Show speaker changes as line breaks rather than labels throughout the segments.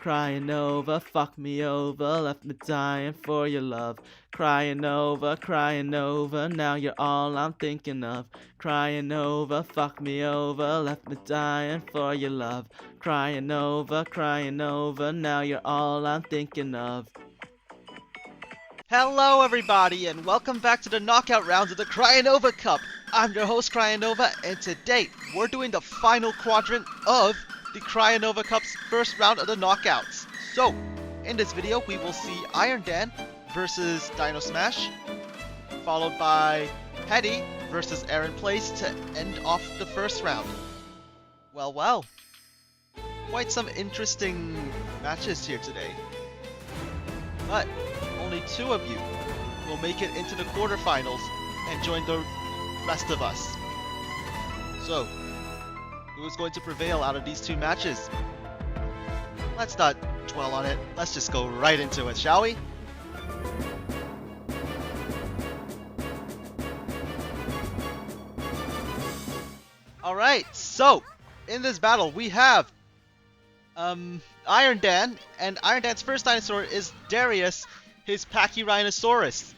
Cryonova, fuck me over, left me dying for your love. Cryonova, Cryonova, now you're all I'm thinking of. Cryonova, fuck me over, left me dying for your love. Cryonova, Cryonova, now you're all I'm thinking of.
Hello everybody and welcome back to the knockout rounds of the Cryonova Cup. I'm your host Cryonova and today we're doing the final quadrant of the Cryonova Cup's first round of the knockouts. So, in this video we will see Iron Dan versus Dino Smash, followed by Hetty versus Aaron Place to end off the first round. Well, quite some interesting matches here today. But only two of you will make it into the quarterfinals and join the rest of us. So, who is going to prevail out of these two matches? Let's not dwell on it. Let's just go right into it, shall we? Alright, so, in this battle we have Iron Dan, and Iron Dan's first dinosaur is Darius, his Pachyrhinosaurus.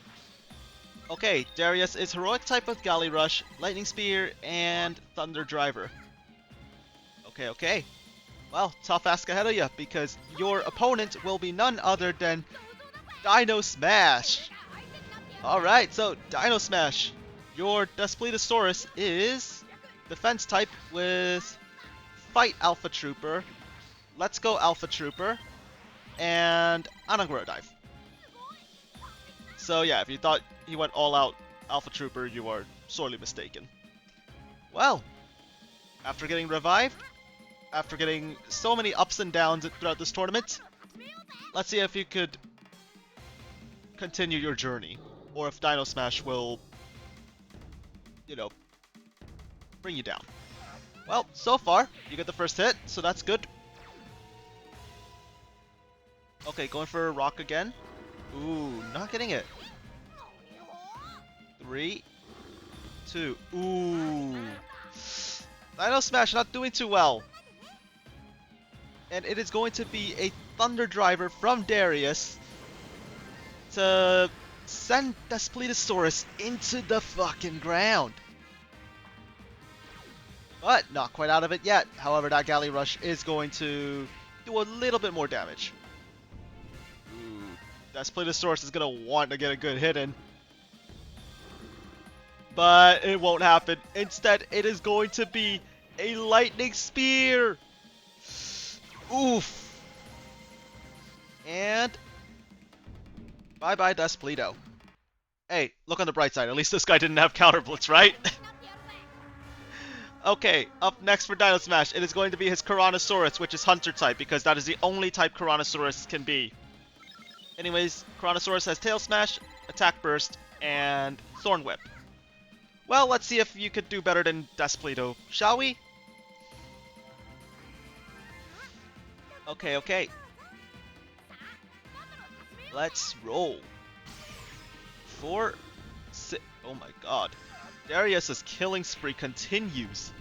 Okay, Darius is heroic type with Galley Rush, Lightning Spear, and Thunder Driver. Okay. Well, tough ask ahead of you, because your opponent will be none other than Dino Smash. Alright, so Dino Smash, your Duspletosaurus is defense type with Fight Alpha Trooper, Let's Go Alpha Trooper, and Ananguro Dive. So yeah, if you thought he went all out Alpha Trooper, you are sorely mistaken. Well, after getting revived, after getting so many ups and downs throughout this tournament, let's see if you could continue your journey, or if Dino Smash will, bring you down. Well, so far, you get the first hit, so that's good. Okay, going for a rock again. Ooh, not getting it. 3, 2, ooh. Dino Smash not doing too well. And it is going to be a Thunder Driver from Darius to send Duspletosaurus into the fucking ground. But not quite out of it yet. However, that Galley Rush is going to do a little bit more damage. Duspletosaurus is going to want to get a good hit in. But it won't happen. Instead, it is going to be a Lightning Spear. Oof. And bye-bye, Duspleto. Hey, look on the bright side. At least this guy didn't have Counter Blitz, right? Okay, up next for Dino Smash, it is going to be his Tyrannosaurus, which is Hunter type, because that is the only type Tyrannosaurus can be. Anyways, Tyrannosaurus has Tail Smash, Attack Burst, and Thorn Whip. Well, let's see if you could do better than Duspleto, shall we? Okay. Let's roll. 4, 6. Oh my god. Darius' killing spree continues.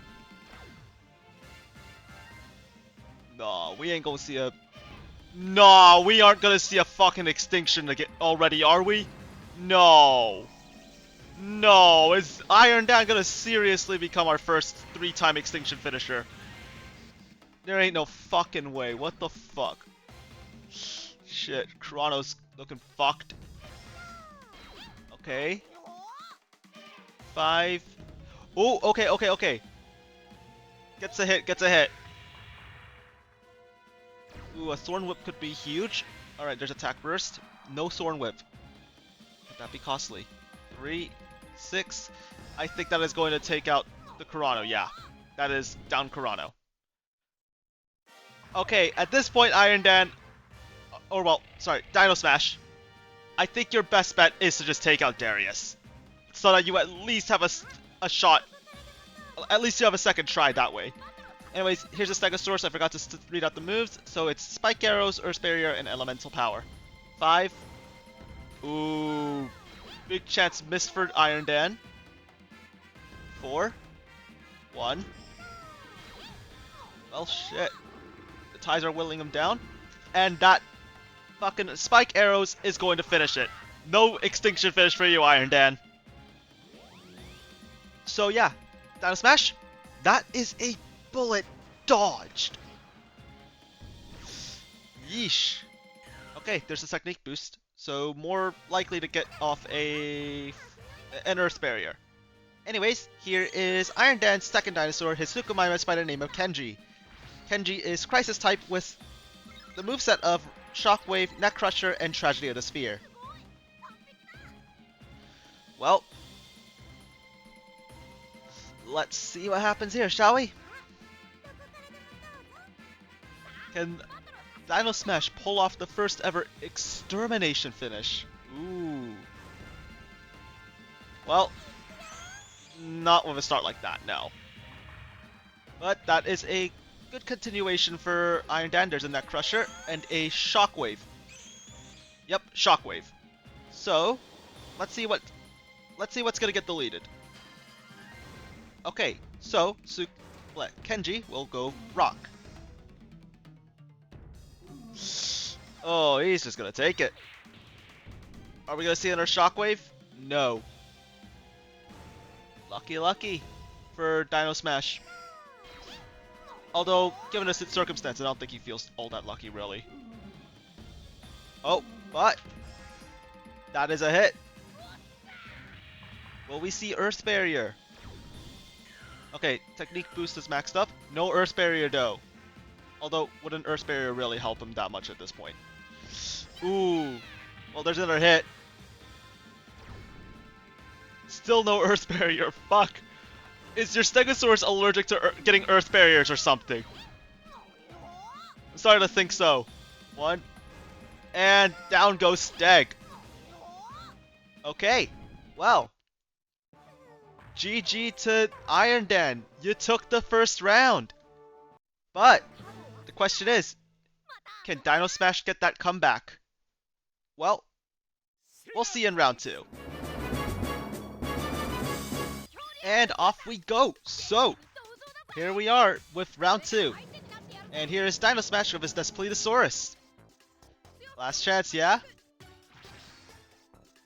Nah, we ain't gonna see a... Nah, we aren't gonna see a fucking extinction again already, are we? No. No, is Iron Dan gonna seriously become our first 3-time extinction finisher? There ain't no fucking way. What the fuck? Shit, Chrono's looking fucked. Okay. 5. Oh, okay. Gets a hit. Ooh, a Thorn Whip could be huge. Alright, there's Attack Burst. No Thorn Whip. Could that be costly? 3, 6. I think that is going to take out the Chrono, yeah. That is down Chrono. Okay, at this point, Iron Dan... Dino Smash. I think your best bet is to just take out Darius. So that you at least have a shot. At least you have a second try that way. Anyways, here's a Stegosaurus. I forgot to read out the moves. So it's Spike Arrows, Earth Barrier, and Elemental Power. 5. Ooh. Big chance missed for Iron Dan. 4. 1. Well, shit. The ties are whittling him down. And that fucking spike arrows is going to finish it. No extinction finish for you, Iron Dan. So yeah, Dino Smash. That is a bullet dodged. Yeesh. Okay, there's a technique boost, so more likely to get off an Earth barrier. Anyways, here is Iron Dan's second dinosaur, his Tsukumaima by the name of Kenji. Kenji is Crisis type with the moveset of Shockwave, Neck Crusher, and Tragedy of the Sphere. Well, let's see what happens here, shall we? Can Dino Smash pull off the first ever extermination finish? Ooh. Well, not with a start like that, no. But that is a good continuation for Iron Dan. There's a Neck Crusher and a Shockwave. Yep, Shockwave. So, let's see what's gonna get deleted. Okay, so Kenji will go Rock. Oh, he's just gonna take it. Are we gonna see another Shockwave? No. Lucky for Dino Smash. Although, given the circumstance, I don't think he feels all that lucky, really. Oh, but that is a hit. Will we see Earth Barrier? Okay, technique boost is maxed up. No Earth Barrier though. Although, wouldn't Earth Barrier really help him that much at this point? Ooh. Well, there's another hit. Still no Earth Barrier. Fuck. Is your Stegosaurus allergic to getting Earth Barriers or something? I'm starting to think so. One. And down goes Steg. Okay. Well. GG to Iron Dan. You took the first round. But the question is, can Dino Smash get that comeback? Well, we'll see in round 2. And off we go. So, here we are with round 2. And here is Dino Smash with his Despledosaurus. Last chance, yeah?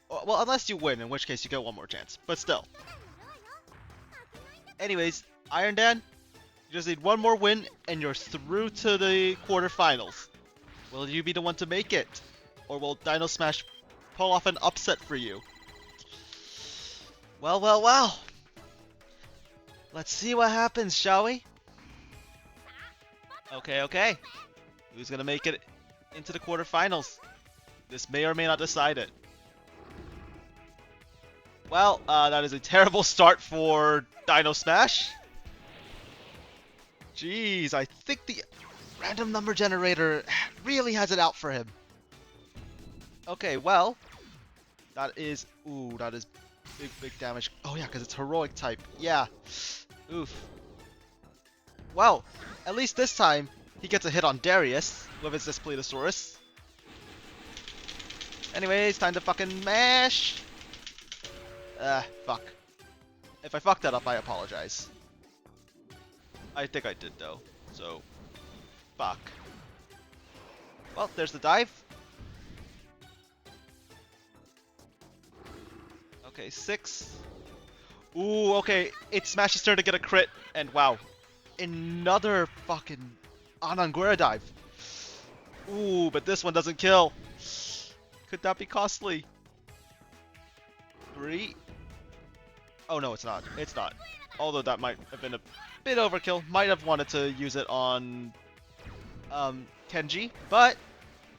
Well, unless you win, in which case you get one more chance. But still. Anyways, Iron Dan, you just need one more win and you're through to the quarterfinals. Will you be the one to make it? Or will Dino Smash pull off an upset for you? Well. Let's see what happens, shall we? Okay. Who's gonna make it into the quarterfinals? This may or may not decide it. Well, that is a terrible start for Dino Smash. Jeez, I think the random number generator really has it out for him. Okay, well, that is big damage. Oh yeah, because it's heroic type. Yeah. Oof. Well, at least this time he gets a hit on Darius with his Despledosaurus. Anyways, time to fucking mash. Fuck. If I fucked that up, I apologize. I think I did though. So, fuck. Well, there's the dive. Okay, 6. Ooh, okay. It's Smash's turn to get a crit, and wow. Another fucking Anangura dive. Ooh, but this one doesn't kill. Could that be costly? 3. Oh no, it's not. It's not. Although that might have been a bit overkill. Might have wanted to use it on Kenji, but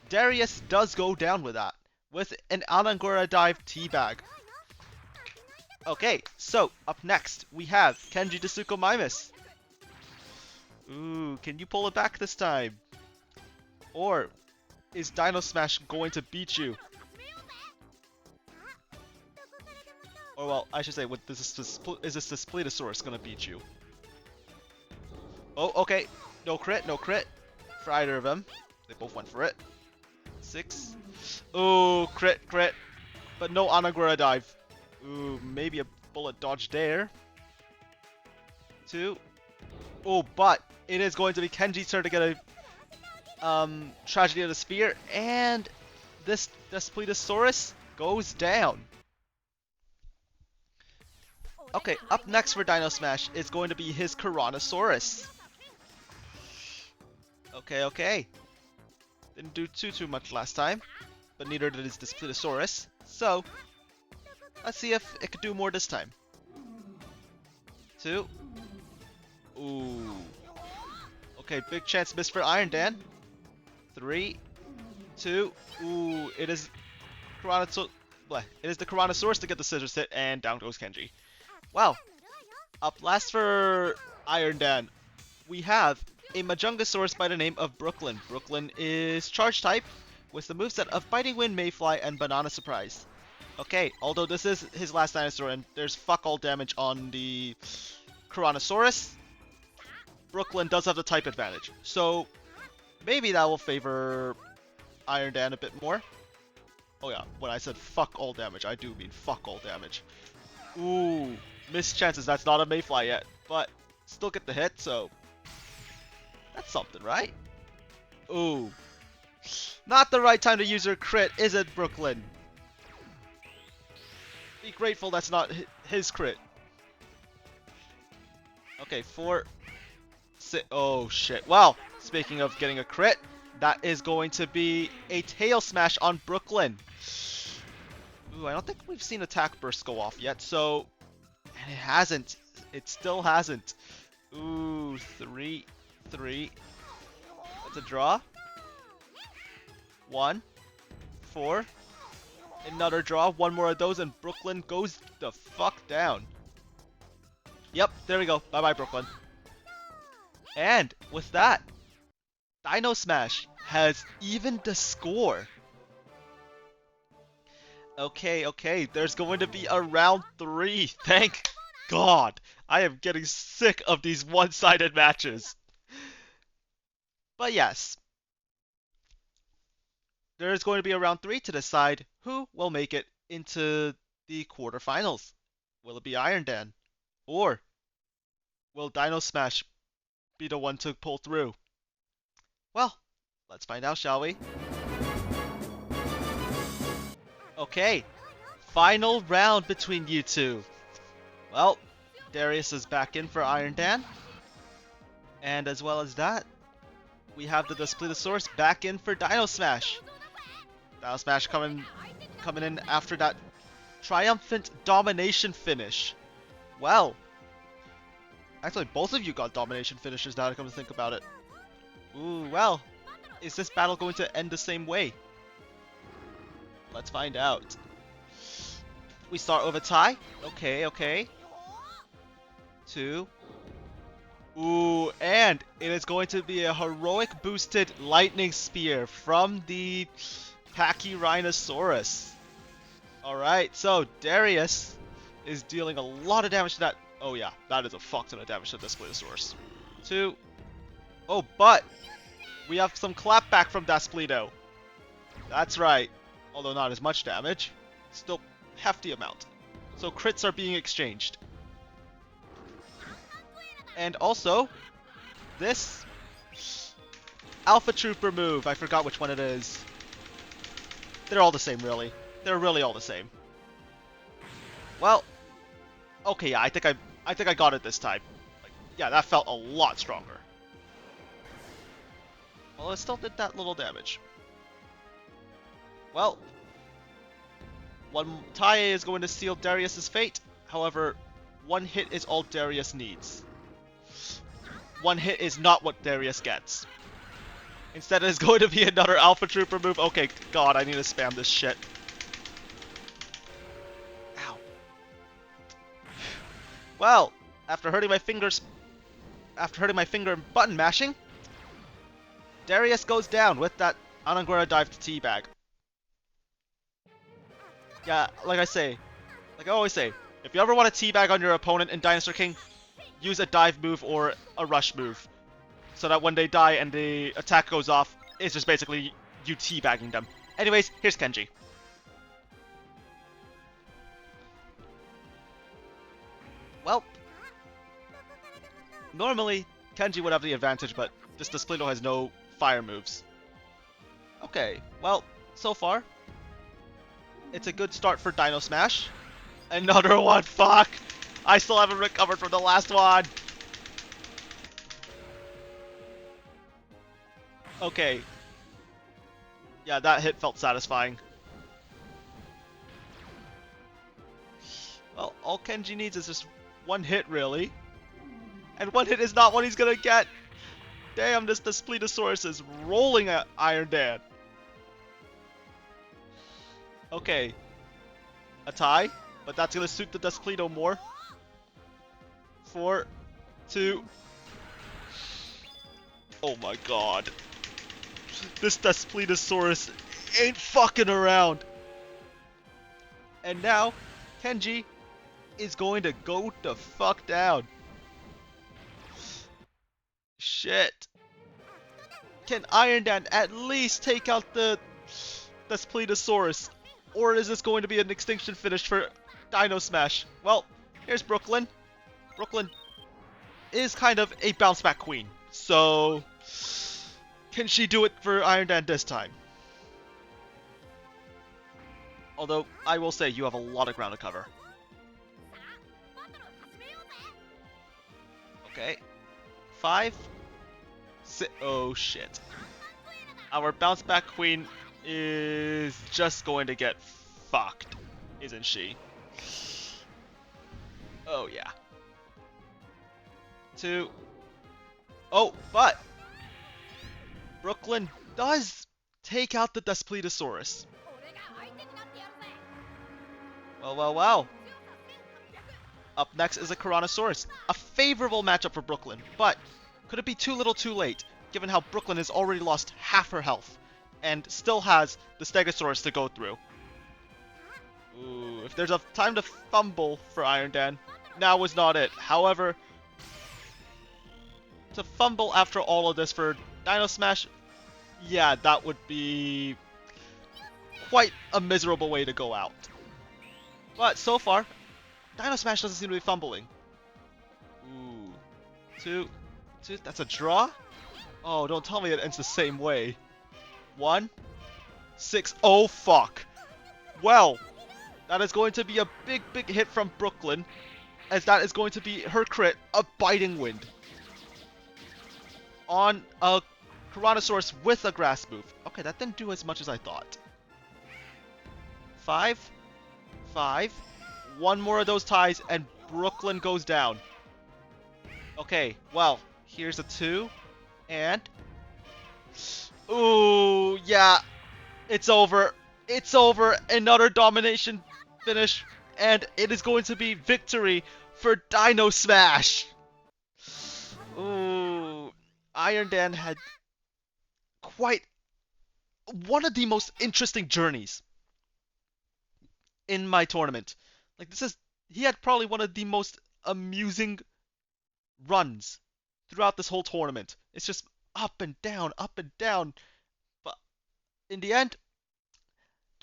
Darius does go down with that. With an Anangura dive teabag. Okay, so up next we have Kenji Tsukumaima. Ooh, can you pull it back this time? Or is Dino Smash going to beat you? Or well, I should say, is this Despledosaurus gonna beat you? Oh, okay. No crit. For either of them. They both went for it. 6. Ooh, crit. But no Anagura dive. Ooh, maybe a bullet dodge there. 2. Oh, but it is going to be Kenji's turn to get a Tragedy of the Sphere, and this Daspletosaurus goes down. Okay, up next for Dino Smash is going to be his Coronosaurus. Okay. Didn't do too much last time, but neither did his Daspletosaurus. So, let's see if it could do more this time. 2. Ooh. Okay, big chance miss for Iron Dan. 3, 2. Ooh, it is the Coronosaurus to get the scissors hit, and down goes Kenji. Wow. Up last for Iron Dan, we have a Majungasaurus by the name of Brooklyn. Brooklyn is Charge type with the moveset of Biting Wind, Mayfly, and Banana Surprise. Okay, although this is his last dinosaur and there's fuck all damage on the Coronosaurus, Brooklyn does have the type advantage. So maybe that will favor Iron Dan a bit more. Oh yeah, when I said fuck all damage, I do mean fuck all damage. Ooh, missed chances. That's not a Mayfly yet, but still get the hit, so that's something, right? Ooh, not the right time to use your crit, is it, Brooklyn? Be grateful that's not his crit. Okay, 4, 6. Oh shit. Well, speaking of getting a crit, that is going to be a tail smash on Brooklyn. Ooh, I don't think we've seen attack burst go off yet, so... And it hasn't. It still hasn't. Ooh, 3. That's a draw. 1, 4. Another draw. One more of those, and Brooklyn goes the fuck down. Yep, there we go. Bye-bye, Brooklyn. And with that, Dino Smash has evened the score. Okay, there's going to be a round 3. Thank God. I am getting sick of these one-sided matches. But yes, there's going to be a round 3 to decide who will make it into the quarterfinals. Will it be Iron Dan? Or will Dino Smash be the one to pull through? Well, let's find out, shall we? Okay, final round between you two. Well, Darius is back in for Iron Dan. And as well as that, we have the Daspletosaurus back in for Dino Smash. Dino Smash coming in after that triumphant domination finish. Well, actually both of you got domination finishes now to come to think about it. Ooh, well, is this battle going to end the same way? Let's find out. We start with a tie. Okay. 2. Ooh, and it is going to be a heroic boosted lightning spear from the Pachyrhinosaurus. Alright, so Darius is dealing a lot of damage to that. Oh yeah, that is a fuck ton of damage to this Daspletosaurus. 2. Oh, but we have some clapback from Daspleto. That's right. Although not as much damage. Still hefty amount. So crits are being exchanged. And also, this Alpha Trooper move, I forgot which one it is. They're all the same, really. They're really all the same. Well, okay, yeah, I think I got it this time. Like, yeah, that felt a lot stronger. Well, it still did that little damage. Well, one tie is going to seal Darius's fate. However, one hit is all Darius needs. One hit is not what Darius gets. Instead, it is going to be another Alpha Trooper move. Okay, God, I need to spam this shit. Ow. Well, after hurting my finger and button mashing, Darius goes down with that Anangura dive to teabag. Yeah, like I always say, if you ever want to teabag on your opponent in Dinosaur King, use a dive move or a rush move. So that when they die and the attack goes off, it's just basically you teabagging them. Anyways, here's Kenji. Well, normally Kenji would have the advantage, but this Despleto has no fire moves. Okay, well, so far, it's a good start for Dino Smash. Another one, fuck! I still haven't recovered from the last one! Okay. Yeah, that hit felt satisfying. Well, all Kenji needs is just one hit, really. And one hit is not what he's gonna get! Damn, this Despledosaurus is rolling at Iron Dan. Okay. A tie, but that's gonna suit the Despledo more. 4, 2. Oh my god. This Despledosaurus ain't fucking around. And now, Kenji is going to go the fuck down. Shit. Can Iron Dan at least take out the Despledosaurus? Or is this going to be an extinction finish for Dino Smash? Well, here's Brooklyn. Brooklyn is kind of a bounce back queen. So, can she do it for Iron Dan this time? Although, I will say, you have a lot of ground to cover. Okay. 5, 6. Oh shit. Our bounce back queen is just going to get fucked, isn't she? Oh yeah. 2. Oh, but Brooklyn does take out the Despledosaurus. Well. Up next is a Cryonisaurus. A favorable matchup for Brooklyn, but could it be too little too late, given how Brooklyn has already lost half her health, and still has the Stegosaurus to go through? Ooh, if there's a time to fumble for Iron Dan, now was not it. However, to fumble after all of this for Dino Smash, yeah, that would be quite a miserable way to go out. But so far, Dino Smash doesn't seem to be fumbling. Ooh. 2. That's a draw? Oh, don't tell me it ends the same way. 1. 6. Oh, fuck. Well, that is going to be a big hit from Brooklyn, as that is going to be her crit, a Biting Wind. On a Cryonisaurus with a Grass move. Okay, that didn't do as much as I thought. 5. 5. One more of those ties and Brooklyn goes down. Okay, well, here's a 2. And... ooh, yeah. It's over. It's over. Another domination finish. And it is going to be victory for Dino Smash. Ooh. Iron Dan had quite one of the most interesting journeys in my tournament. Like, he had probably one of the most amusing runs throughout this whole tournament. It's just up and down. But in the end,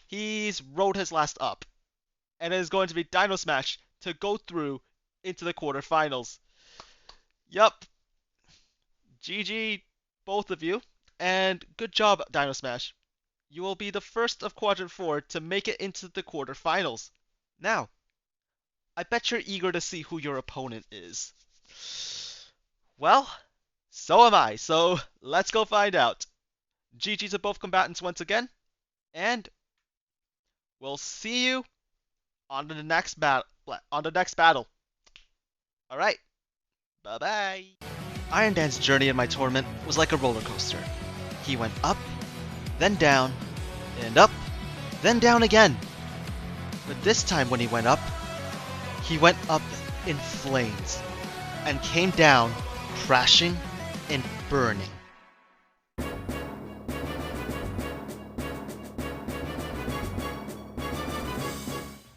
he's rode his last up. And it is going to be Dino Smash to go through into the quarterfinals. Yup. GG, both of you. And good job, Dino Smash. You will be the first of Quadrant 4 to make it into the quarterfinals. Now, I bet you're eager to see who your opponent is. Well, so am I, so let's go find out. GG to both combatants once again, and we'll see you on the next battle. Alright, bye-bye. Iron Dan's journey in my tournament was like a roller coaster. He went up, then down, and up, then down again. But this time when he went up in flames, and came down, crashing and burning.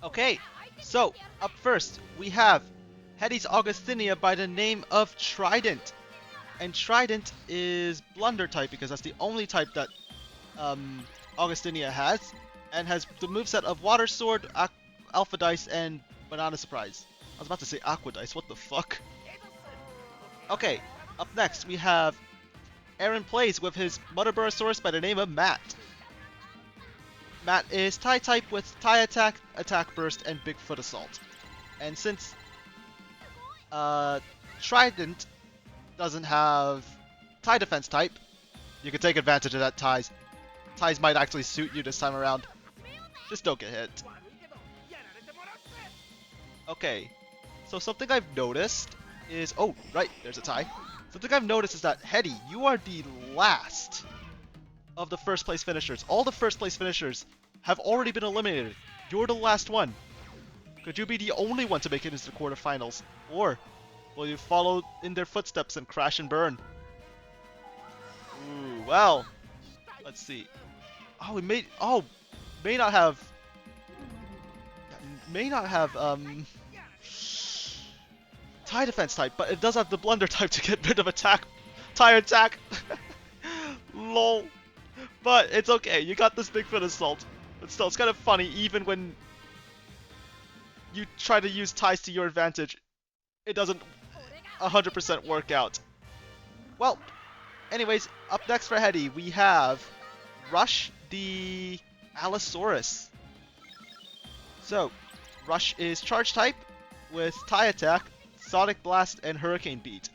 Okay, so up first we have Hetty's Augustinia by the name of Trident. And Trident is Blunder type because that's the only type that Augustinia has, and has the moveset of Water Sword, Alpha Dice, and Banana Surprise. I was about to say Aqua Dice, what the fuck? Okay, up next we have Aaron Plays with his Mother Burasaurus by the name of Matt. Matt is tie type with tie attack, attack burst, and Bigfoot assault. And since Trident doesn't have tie defense type, you can take advantage of that ties. Ties might actually suit you this time around. Just don't get hit. Okay, so something I've noticed is... Oh, right, there's a tie. Something I've noticed is that, Hetty, you are the last of the first place finishers. All the first place finishers have already been eliminated. You're the last one. Could you be the only one to make it into the quarterfinals? Or will you follow in their footsteps and crash and burn? Ooh, well, let's see. Oh, may not have tie defense type, but it does have the blunder type to get rid of tie attack. Lol. But it's okay, you got this Bigfoot assault. But still, it's kind of funny, even when you try to use ties to your advantage, it doesn't 100% work out. Well, anyways, up next for Hetty, we have Rush the Allosaurus. So, Rush is charge type with tie attack, Sonic Blast, and Hurricane Beat.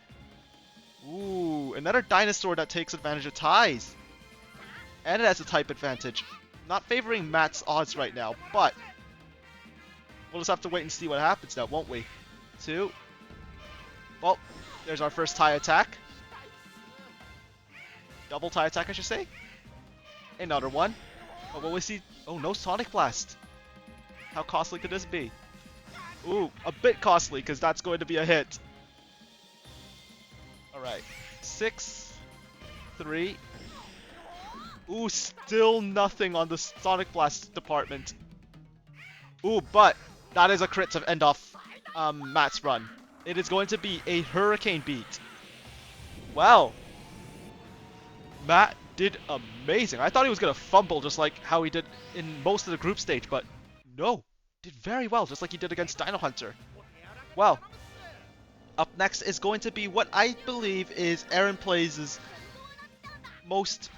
Ooh, another dinosaur that takes advantage of ties. And it has a type advantage. Not favoring Matt's odds right now, but we'll just have to wait and see what happens now, won't we? 2. Well, there's our first tie attack. Double tie attack, I should say. Another one. But will we see? Oh, no Sonic Blast. How costly could this be? Ooh, a bit costly, because that's going to be a hit. Alright. 6. 3. Ooh, still nothing on the Sonic Blast department. Ooh, but that is a crit to end off Matt's run. It is going to be a Hurricane Beat. Wow. Matt did amazing. I thought he was going to fumble just like how he did in most of the group stage, but no. Did very well, just like he did against Dino Hunter. Well, up next is going to be what I believe is Aaron Plays' most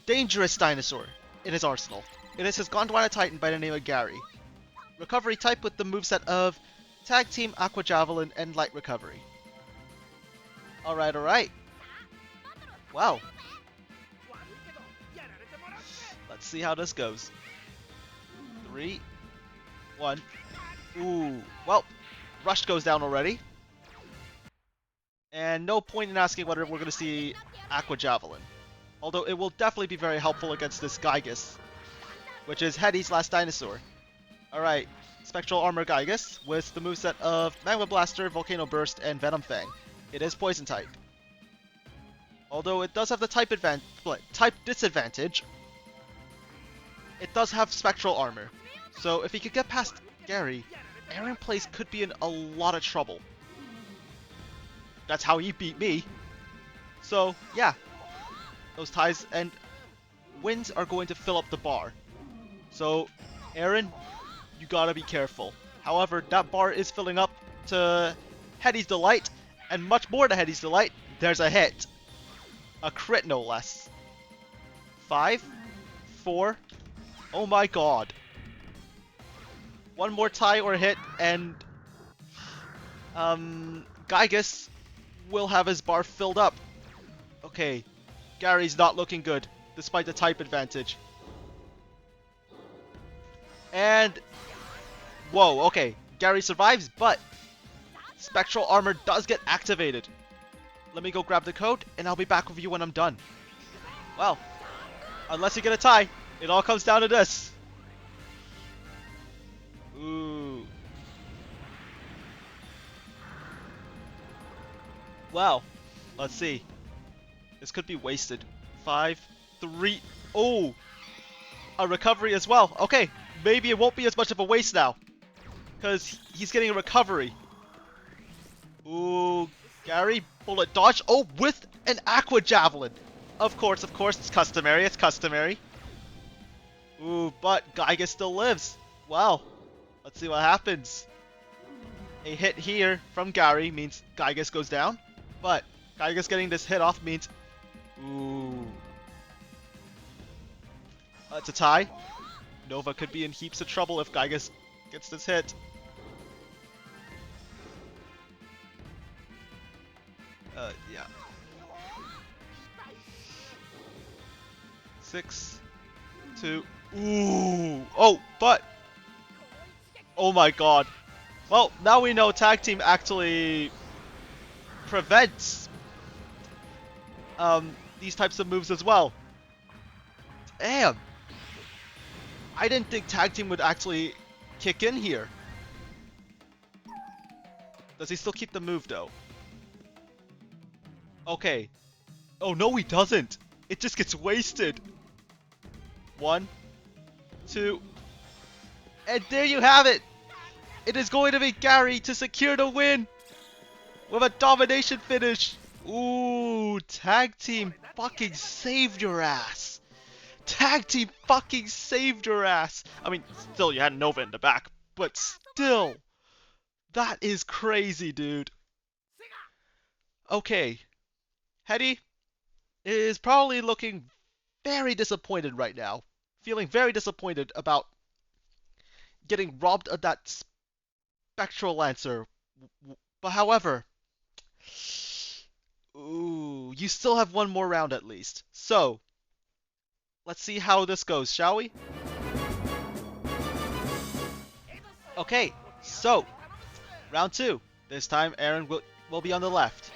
dangerous dinosaur in his arsenal. It is his Gondwana Titan by the name of Gary. Recovery type with the moveset of Tag Team, Aqua Javelin, and Light Recovery. Alright. Wow. Let's see how this goes. 3, 1. Ooh. Well, Rush goes down already. And no point in asking whether we're going to see Aqua Javelin. Although it will definitely be very helpful against this Gygus, which is Hetty's last dinosaur. Alright, Spectral Armor Gygus with the moveset of Magma Blaster, Volcano Burst, and Venom Fang. It is Poison type. Although it does have the type disadvantage, it does have Spectral Armor. So if he could get past Gary, Aaron Plays could be in a lot of trouble. That's how he beat me. So, yeah. Those ties and wins are going to fill up the bar. So, Aaron, you gotta be careful. However, that bar is filling up to Hetty's delight, and much more to Hetty's delight, there's a hit. A crit, no less. 5, 4, oh my god. One more tie or hit, and Gygus will have his bar filled up. Okay. Gary's not looking good, despite the type advantage. And... whoa, okay. Gary survives, but Spectral Armor does get activated. Let me go grab the code, and I'll be back with you when I'm done. Well, unless you get a tie, it all comes down to this. Ooh. Well, let's see. This could be wasted. 5, 3, oh! A recovery as well. Okay, maybe it won't be as much of a waste now. Because he's getting a recovery. Ooh, Gary, bullet dodge. Oh, with an Aqua Javelin. Of course, it's customary, Ooh, but Gygus still lives. Well, let's see what happens. A hit here from Gary means Gygus goes down. But Gygus getting this hit off means... ooh. It's a tie. Nova could be in heaps of trouble if Gygas gets this hit. Yeah. 6, 2. Ooh. Oh, but. Oh my god. Well, now we know tag team actually prevents these types of moves as well. Damn. I didn't think tag team would actually kick in here. Does he still keep the move though? Okay. Oh no, he doesn't. It just gets wasted. 1, 2, and there you have it. It is going to be Gary to secure the win with a domination finish. Ooh, tag team fucking saved your ass. Tag team fucking saved your ass. I mean, still you had Nova in the back, but still, that is crazy, dude. Okay, Hetty is probably looking very disappointed right now. Feeling very disappointed about getting robbed of that Spectral Lancer. But however, ooh, you still have one more round at least. So, let's see how this goes, shall we? Okay, so, round 2. This time Aaron will be on the left.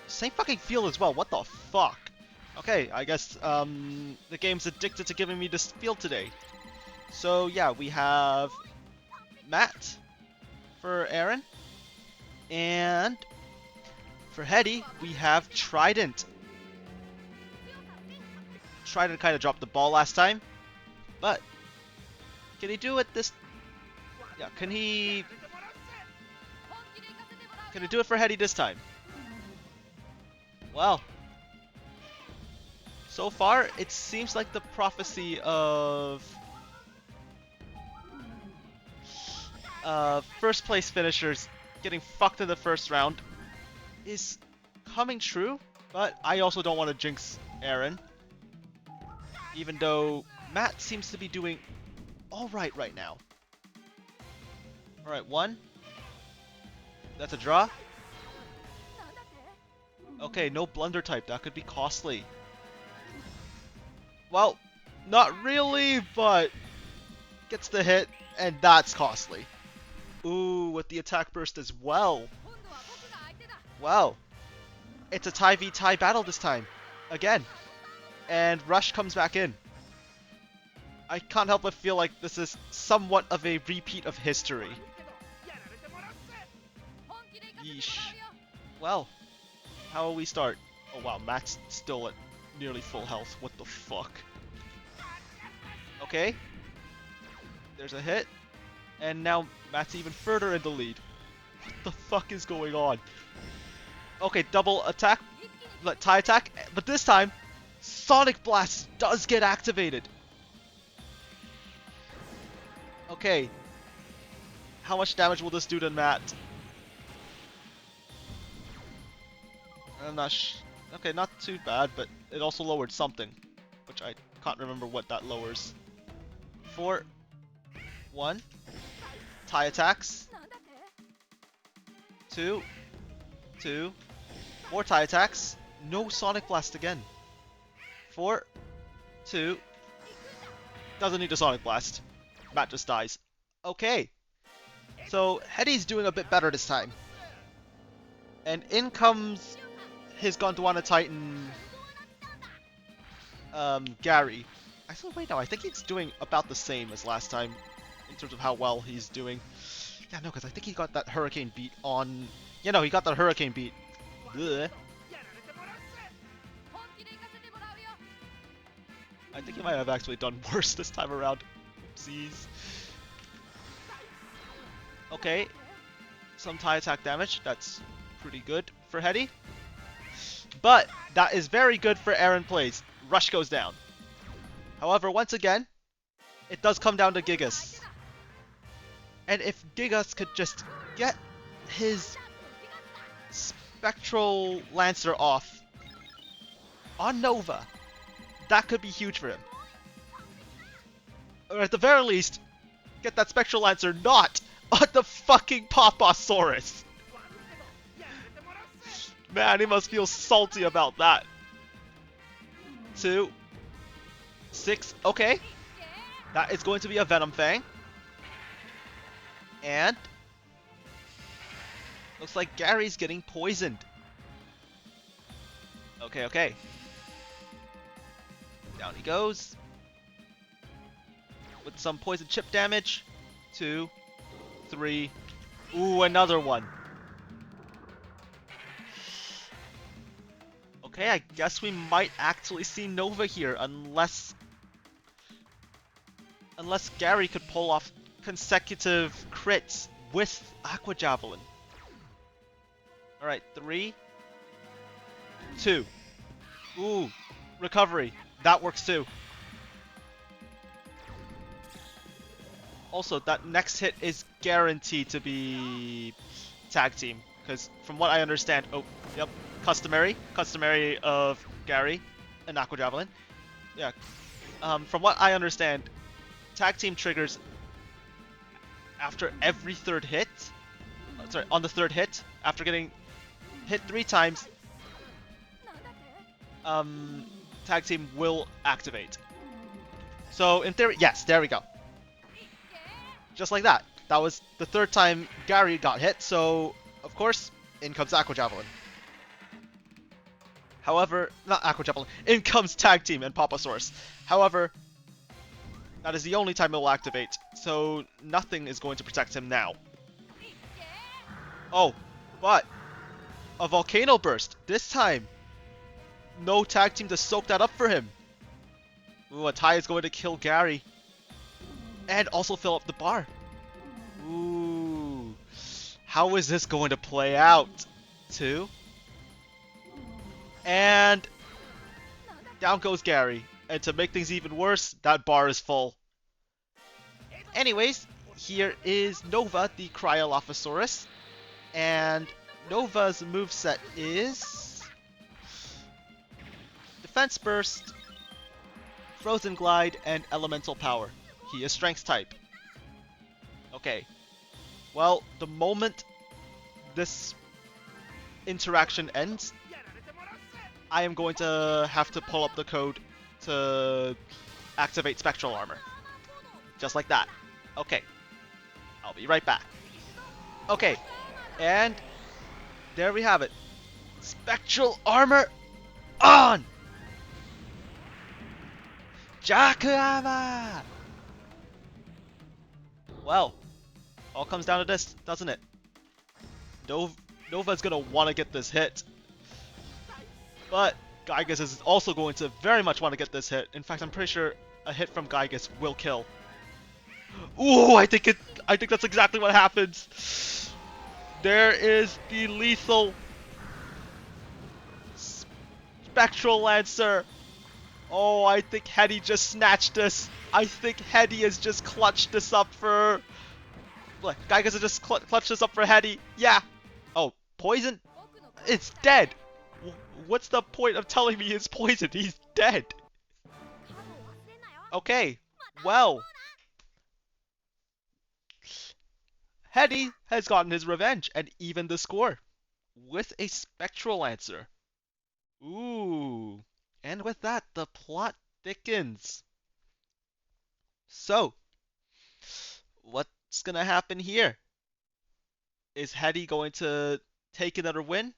Same fucking field as well, what the fuck? Okay, I guess the game's addicted to giving me this field today. So yeah, we have Matt for Aaron. And for Hetty, we have Trident. Trident kind of dropped the ball last time, but can he do it this? Yeah, can he do it for Hetty this time? Well, so far it seems like the prophecy of first place finishers getting fucked in the first round is coming true, but I also don't want to jinx Aaron. Even though Matt seems to be doing alright right now. Alright, 1. That's a draw. Okay, no blunder type. That could be costly. Well, not really, but gets the hit, and that's costly. Ooh, with the attack burst as well. Well, it's a tie v tie battle this time. Again. And Rush comes back in. I can't help but feel like this is somewhat of a repeat of history. Yeesh. Well, how will we start? Oh wow, Matt's still at nearly full health. What the fuck? Okay. There's a hit. And now Matt's even further in the lead. What the fuck is going on? Okay, double attack. Tie attack. But this time, Sonic Blast does get activated. Okay. How much damage will this do to Matt? I'm not okay, not too bad, but it also lowered something. Which I can't remember what that lowers. 4, 1. Tie attacks. 2, 2. More tie attacks. No Sonic Blast again. 4, 2. Doesn't need a Sonic Blast. Matt just dies. Okay. So, Hetty's doing a bit better this time. And in comes his Gondwana Titan, Gary. Actually, wait, no, I think he's doing about the same as last time in terms of how well he's doing. Yeah, no, because I think he got that Hurricane beat on... Yeah, no, he got that Hurricane beat. Ugh. I think he might have actually done worse this time around. Oopsies. Okay. Some tie attack damage. That's pretty good for Hetty. But that is very good for Aaron plays. Rush goes down. However, once again, it does come down to Gigas. And if Gigas could just get his Spectral Lancer off on Nova, that could be huge for him. Or at the very least, get that Spectral Lancer not on the fucking Papasaurus. Man, he must feel salty about that. 2, 6, okay. That is going to be a Venom Fang. And looks like Gary's getting poisoned. Okay, okay. Down he goes. With some poison chip damage. 2, 3. Ooh, another one. Okay, I guess we might actually see Nova here, unless Gary could pull off consecutive crits with Aqua Javelin. Alright, 3, 2. Ooh, recovery. That works too. Also, that next hit is guaranteed to be tag team, because from what I understand, oh, yep, customary of Gary and Aqua Javelin. Yeah, from what I understand, tag team triggers after every third hit. Sorry, on the third hit, after getting hit 3 times, tag team will activate. So in theory, yes, there we go. Just like that. That was the 3rd time Gary got hit, so of course, in comes Aqua Javelin. However, not Aqua Javelin, in comes Tag Team and Papasaurus. However, that is the only time it will activate, so nothing is going to protect him now. Oh, but a Volcano Burst. This time, no Tag Team to soak that up for him. Ooh, a tie is going to kill Gary. And also fill up the bar. Ooh. How is this going to play out? 2. And down goes Gary. And to make things even worse, that bar is full. Anyways, here is Nova, the Cryolophosaurus. And Nova's moveset is Defense Burst, Frozen Glide, and Elemental Power. He is Strength type. Okay. Well, the moment this interaction ends, I am going to have to pull up the code to activate Spectral Armor. Just like that. Okay. I'll be right back. Okay. And there we have it. Spectral Armor on! Jakuyama! Well, all comes down to this, doesn't it? Nova's gonna want to get this hit. But Gygas is also going to very much want to get this hit. In fact, I'm pretty sure a hit from Gygas will kill. Ooh, I think that's exactly what happens. There is the lethal Spectral Lancer. Oh, I think Hetty just snatched this. I think Hetty has just clutched this up for... Gygas has just clutched this up for Hetty. Yeah. Oh, poison? It's dead. What's the point of telling me he's poisoned? He's dead. Okay. Well. Hetty has gotten his revenge and evened the score with a Spectral Lancer. Ooh. And with that, the plot thickens. So, what's gonna happen here? Is Hetty going to take another win?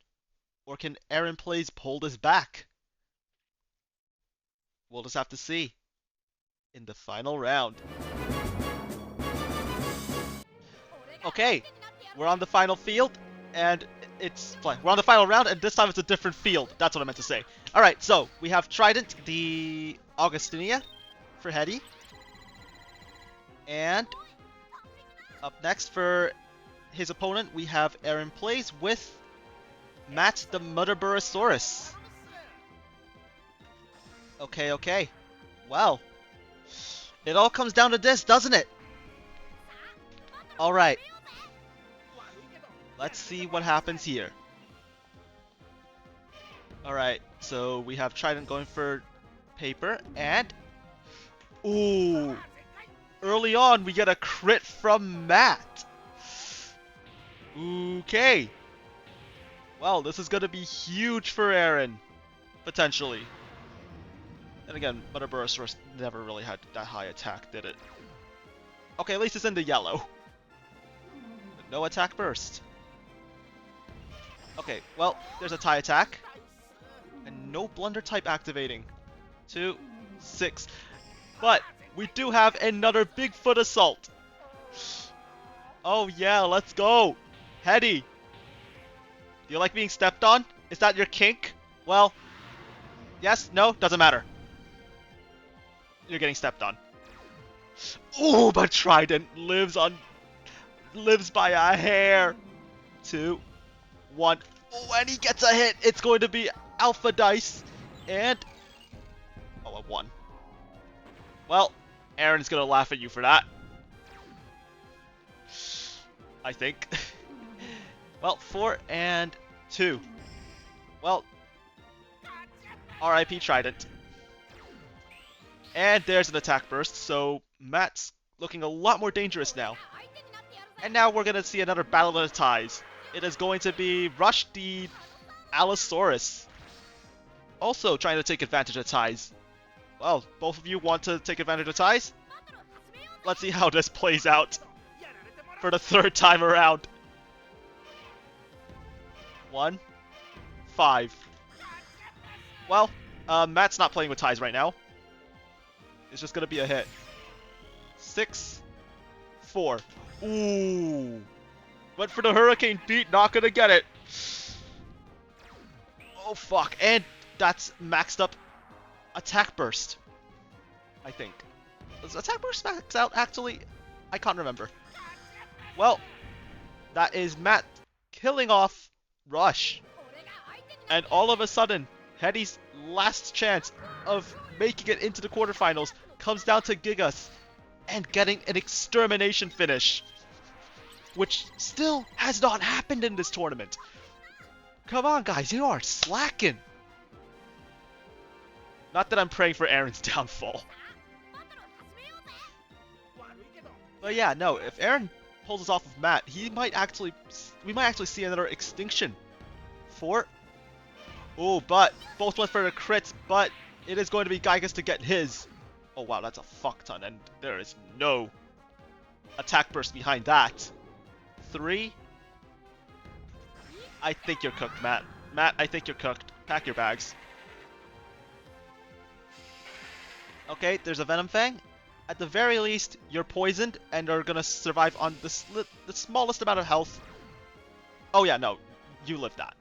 Or can Aaron Plays pull this back? We'll just have to see in the final round. Okay, we're on the final field, and we're on the final round, and this time it's a different field. That's what I meant to say. Alright, so we have Trident, the Augustinia for Hetty. And up next for his opponent, we have Aaron Plays with Matt the Mudderburosaurus. Okay, okay. Well, it all comes down to this, doesn't it? Alright. Let's see what happens here. Alright, so we have Trident going for paper, and... Ooh! early on, we get a crit from Matt. Okay. Well, this is going to be huge for Aaron, potentially. And again, Mother Burrosaurus never really had that high attack, did it? Okay, at least it's in the yellow. But no attack burst. Okay, well, there's a tie attack. And no blunder type activating. 2, 6. But we do have another Bigfoot assault. Oh yeah, let's go. Hetty. Do you like being stepped on? Is that your kink? Well, yes, no, doesn't matter. You're getting stepped on. Ooh, but Trident lives by a hair. 2, 1. Oh, and he gets a hit. It's going to be Alpha Dice. And oh, a 1. Well, Aaron's gonna laugh at you for that. I think. Well, 4 and 2. Well, RIP Trident. And there's an attack burst, so Matt's looking a lot more dangerous now. And now we're gonna see another battle of the ties. It is going to be Rush the Allosaurus. Also trying to take advantage of ties. Well, both of you want to take advantage of ties? Let's see how this plays out for the 3rd time around. 1, 5. Well, Matt's not playing with ties right now. It's just gonna be a hit. 6, 4. Ooh. Went for the Hurricane Beat, not gonna get it. Oh fuck, and that's maxed up attack burst. I think. Does attack burst max out actually? I can't remember. Well, that is Matt killing off Rush. And all of a sudden, Hetty's last chance of making it into the quarterfinals comes down to Gigas and getting an extermination finish. Which still has not happened in this tournament. Come on guys, you are slacking. Not that I'm praying for Aaron's downfall. But yeah, no, if Aaron pulls us off of Matt, we might actually see another extinction. 4. Oh, but both went for the crits, but it is going to be Gigas to get his. Oh wow, that's a fuck ton, and there is no attack burst behind that. 3. I think you're cooked, Matt. Matt, I think you're cooked. Pack your bags. Okay, there's a Venom Fang. At the very least, you're poisoned and are gonna survive on the smallest amount of health. Oh yeah, no, you live that.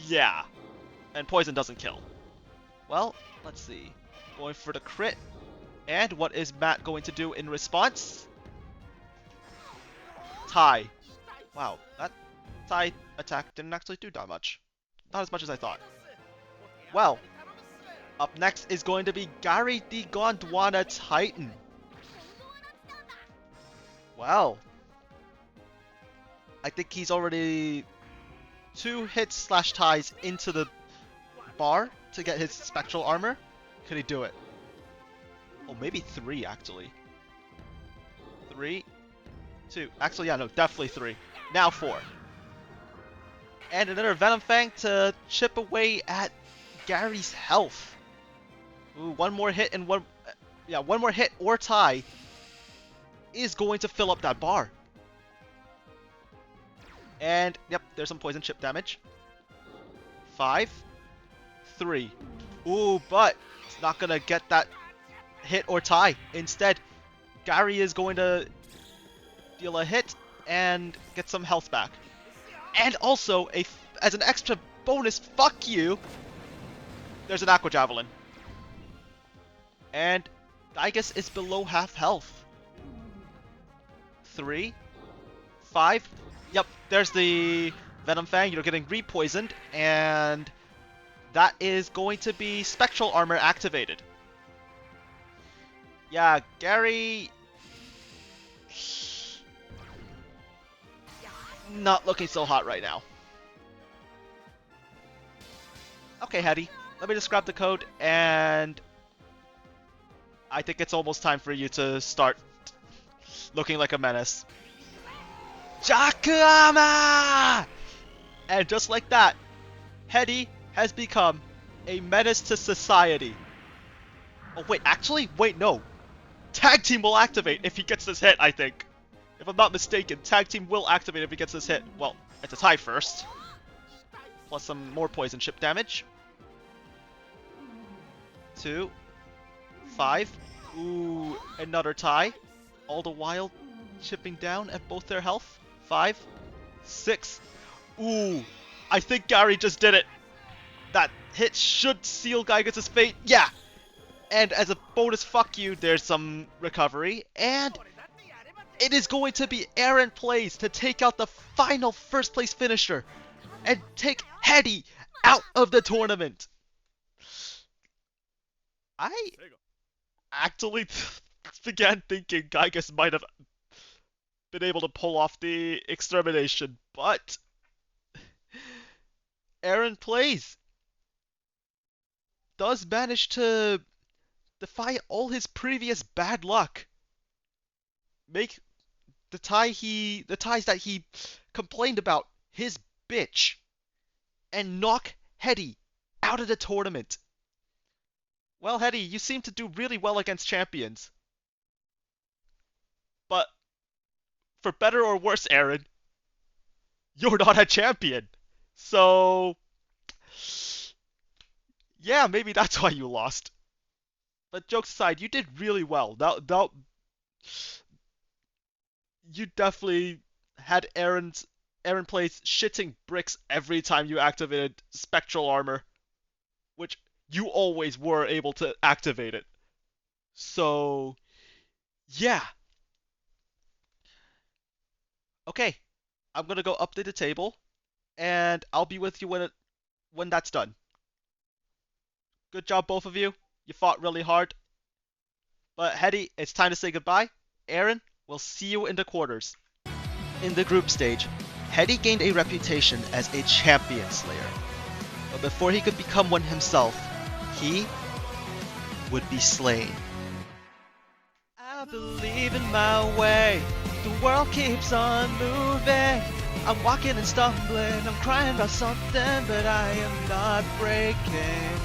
Yeah, and poison doesn't kill. Well, let's see. Going for the crit. And what is Matt going to do in response? Tie. Wow, that tie attack didn't actually do that much. Not as much as I thought. Well, up next is going to be Gary the Gondwana Titan. Well, I think he's already 2 hits / ties into the bar to get his spectral armor. Could he do it? Oh, maybe 3 actually. 3, 2. Actually, yeah, no, definitely 3. Now 4. And another Venom Fang to chip away at Gary's health. Ooh, one more hit and one more hit or tie is going to fill up that bar. And yep, there's some poison chip damage. 5, 3. Ooh, but it's not gonna get that hit or tie. Instead, Gary is going to deal a hit and get some health back. And also, as an extra bonus, fuck you, there's an Aqua Javelin. And Gigas is below half health. 3, 5. Yep, there's the Venom Fang. You're getting re-poisoned, and that is going to be Spectral Armor activated. Yeah, Gary... not looking so hot right now. Okay, Hetty, let me just grab the code, and I think it's almost time for you to start looking like a menace. Jakuyama! And just like that, Hetty has become a menace to society. Oh wait, actually, wait, no. Tag team will activate if he gets this hit, I think. If I'm not mistaken, tag team will activate if he gets this hit. Well, it's a tie first. Plus some more poison chip damage. 2, 5. Ooh, another tie. All the while chipping down at both their health. 5, 6. Ooh, I think Gary just did it. That hit should seal Gygus' fate. Yeah! And as a bonus fuck you, there's some recovery. And it is going to be Aaron Plays to take out the final first place finisher. And take Hetty out of the tournament. I actually began thinking Gygus might have been able to pull off the extermination. But Aaron Plays does manage to defy all his previous bad luck. Make the ties that he complained about his bitch. And knock Hetty out of the tournament. Well, Hetty, you seem to do really well against champions. But for better or worse, Aaron, you're not a champion. So yeah, maybe that's why you lost. But jokes aside, you did really well. You definitely had Aaron Plays shitting bricks every time you activated spectral armor, which you always were able to activate it. So yeah. Okay, I'm gonna go update the table, and I'll be with you when that's done. Good job, both of you. You fought really hard. But Hetty, it's time to say goodbye. Aaron, we'll see you in the quarters. In the group stage, Hetty gained a reputation as a champion slayer. But before he could become one himself, he would be slain. I believe in my way. The world keeps on moving. I'm walking and stumbling. I'm crying about something, but I am not breaking.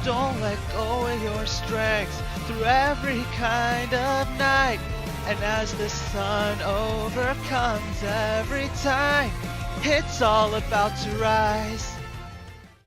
Don't let go of your strength through every kind of night. And as the sun overcomes every time, it's all about to rise.